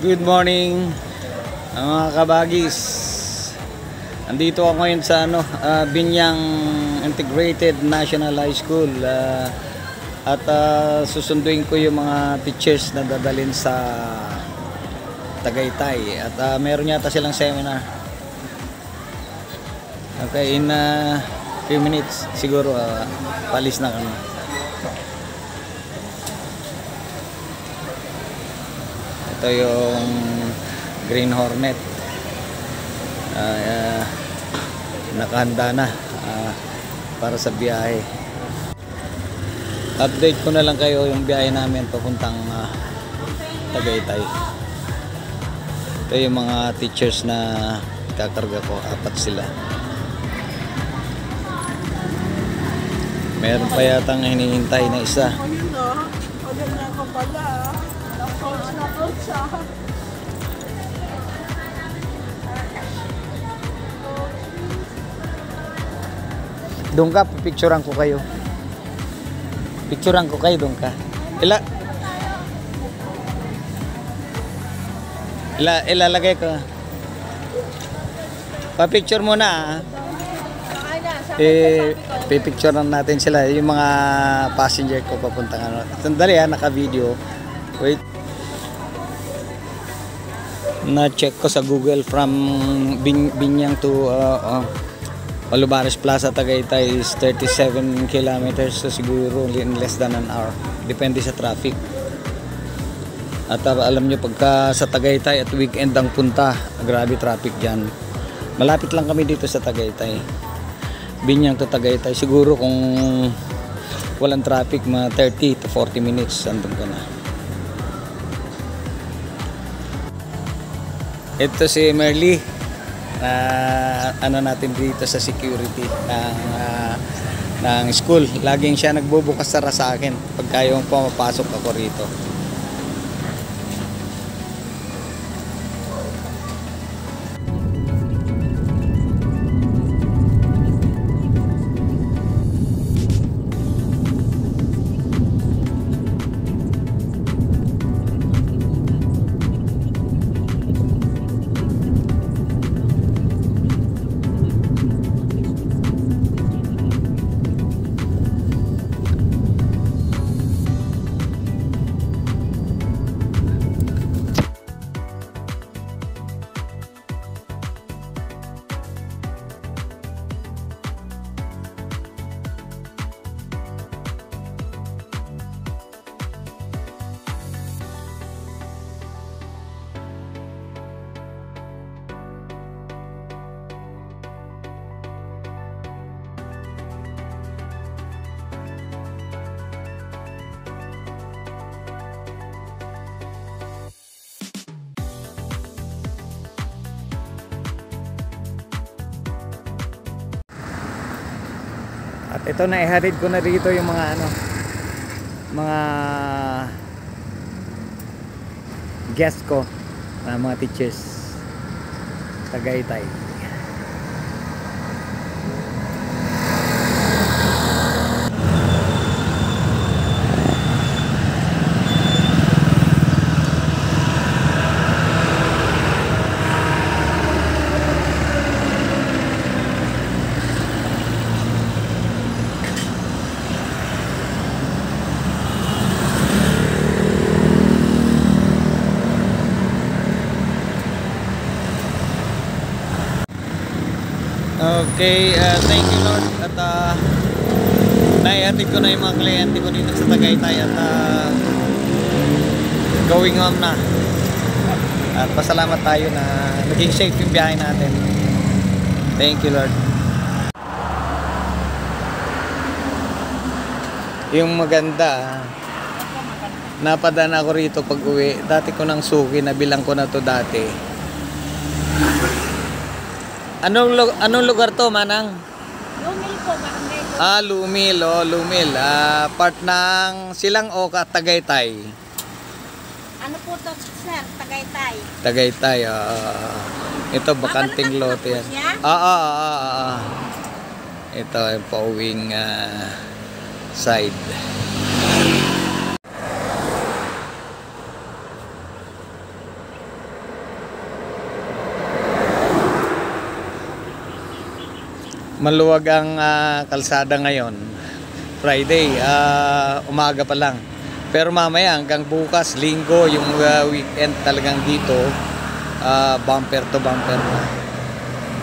Good morning mga kabagis. Andito ako ngayon sa Binyang Integrated National High School at susunduin ko yung mga teachers na dadalhin sa Tagaytay at meron yata silang seminar. Okay, in few minutes siguro palis na kami. Ito yung Green Hornet, nakahanda na para sa biyahe. Update ko na lang kayo yung biyahe namin papuntang Tagaytay. Ito yung mga teachers na kakarga ko, 4 sila. Meron pa yatang hinihintay na isa. Doon ka, picturean ko kayo. Picturean ko kayo, doon ka. Ilalagay ko. Pa-picture muna. Pipicturean natin sila. Yung mga passenger ko papuntang Sandali naka-video. Wait. Na-check ko sa Google from Binyang to Olivares Plaza, Tagaytay is 37 kilometers, so siguro in less than an hour. Depende sa traffic. At alam nyo, pagka sa Tagaytay at weekend ang punta, grabe traffic dyan. Malapit lang kami dito sa Tagaytay. Binyang to Tagaytay. Siguro kung walang traffic, mga 30 to 40 minutes, andun ka na. Ito si Merly. Natin dito sa security ng school. Laging siya nagbubukas sara sa akin pagka yung pumapasok ako rito. At ito na, ihatid ko na rito yung mga mga guest ko na mga teachers Tagaytay. Okay, thank you Lord at naihatid ko na yung mga kliyente ko dito sa Tagaytay at going home na. At pasalamat tayo na naging safe yung biyahe natin. Thank you Lord. Yung maganda, napadaan ako rito pag uwi. Dati ko nang suki, nabilang ko na to dati. Anong lugar to, Manang? Lumil po, barangay. Lumil, Lumil. Part ng Silang o Tagaytay? Ano po to, sir? Tagaytay. Tagaytay, ito, bakanting lote yan. Ito, yung pauwing side. maluwag ang kalsada ngayon. Friday, umaga pa lang. Pero mamaya hanggang bukas, linggo, yung weekend talagang dito, bumper to bumper na.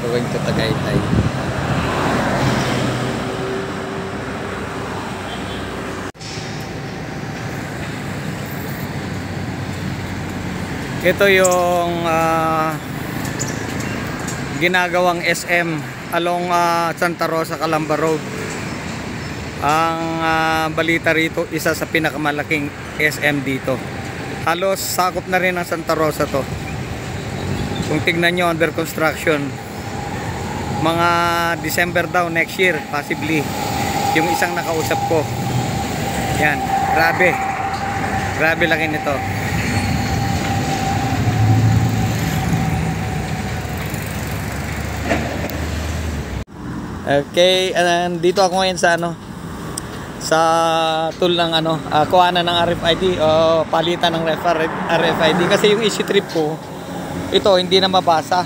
Going to Tagaytay. Ito yung ginagawang SM along Santa Rosa, Calamba Road. Ang balita rito, isa sa pinakamalaking SM dito. Halos sakop na rin ang Santa Rosa to. Kung tignan nyo, under construction. Mga December daw next year, possibly. Yung isang nakausap ko. Yan, grabe. Grabe laki nito. Okay, dito ako ngayon sa sa tool ng kuhanan ng RFID o palitan ng RFID kasi yung easy trip ko ito hindi na mabasa.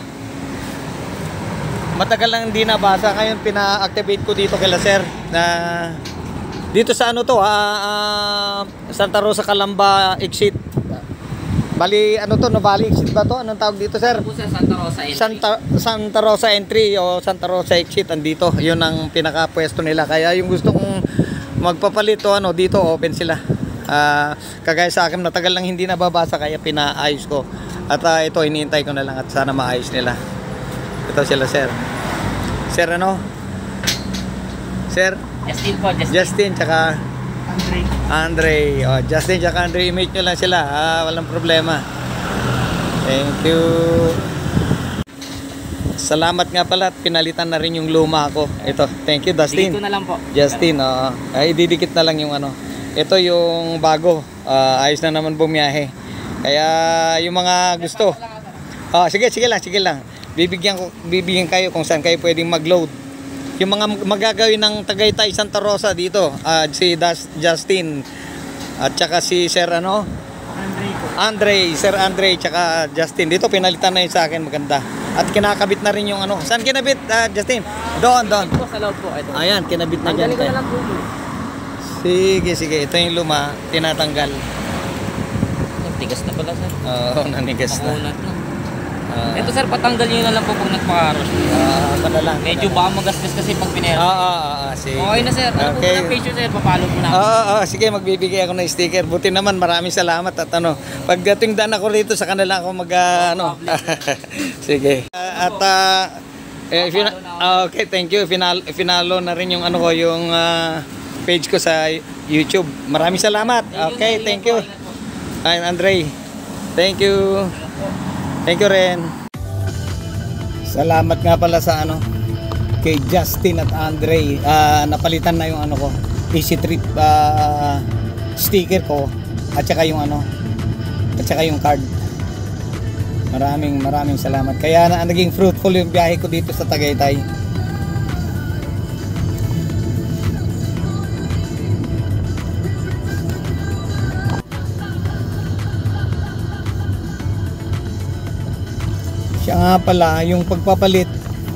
Matagal lang hindi nabasa, ngayon pina-activate ko dito kay sir na dito sa Santa Rosa Calamba exit. Bali Novali exit ba to? Anong tawag dito, sir? Santa Rosa entry. Santa Rosa entry o Santa Rosa exit andito. 'Yun ang pinaka-pwesto nila. Kaya yung gusto kong magpapalit o dito open sila. Kagaya sa akin natagal lang hindi nababasa kaya pinaayos ko. At ito hinihintay ko na lang at sana maayos nila. Ito sila, sir. Sir Sir? Justin po, Justin tsaka Andre. Justin tsaka Andre, i-meet nyo lang sila. Walang problema. Thank you. Salamat nga pala at pinalitan na rin yung luma ko. Ito, thank you, Dustin. Dito na lang po. Justin, ididikit na lang yung Ito yung bago. Ayos na naman bumiyahe. Kaya yung mga gusto. Sige lang. Bibigyan kayo kung saan kayo pwedeng mag-load. Yung mga magagawin ng Tagaytay Santa Rosa dito, si Justin at saka si Sir Sir Andre tsaka Justin. Dito pinalitan na yun sa akin, maganda. At kinakabit na rin yung Saan kinabit, Justin? Doon. Ito sa loob po. Ito. Ayan, kinabit na dyan. Tanggalin ko na lang po. Sige. Ito yung luma, tinatanggal. Nagtigas na pala, sir. Oo, nanigas na. Makunat na. Ito, sir, patanggal nyo na lang po pag nagpakaros. Pala lang. Medyo baka magastos kasi pag pinero. Sige. Okay na, sir. Ano po na page, sir? Papalo po na. Sige, magbibigay ako ng sticker. Buti naman, maraming salamat at pagdating daan ako rito sa kanila ako Sige. Okay, thank you. Finalo na rin yung yung page ko sa YouTube. Maraming salamat. Okay, thank you. Andre. Thank you. Thank you rin. Salamat nga pala sa kay Justin at Andre. Napalitan na yung ko, Easy Trip sticker ko at saka yung card. Maraming salamat. Kaya naging fruitful yung biyahe ko dito sa Tagaytay. Siya nga pala, yung pagpapalit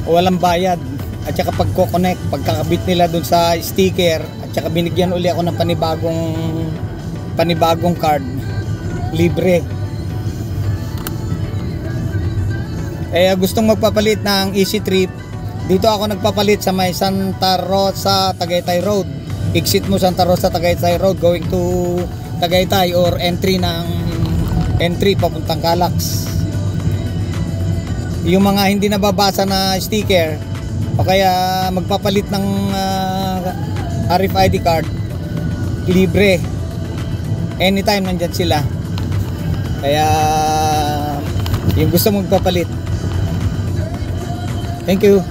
walang bayad at saka pagko-connect, pagkakabit nila dun sa sticker at saka binigyan uli ako ng panibagong card, libre. Gustong magpapalit ng Easy Trip, dito ako nagpapalit sa may Santa Rosa Tagaytay Road. Exit mo Santa Rosa Tagaytay Road going to Tagaytay or entry papuntang Calax. Yung mga hindi nababasa na sticker o kaya magpapalit ng RFID card, libre. Anytime nandyan sila. Kaya yung gusto magpapalit, thank you.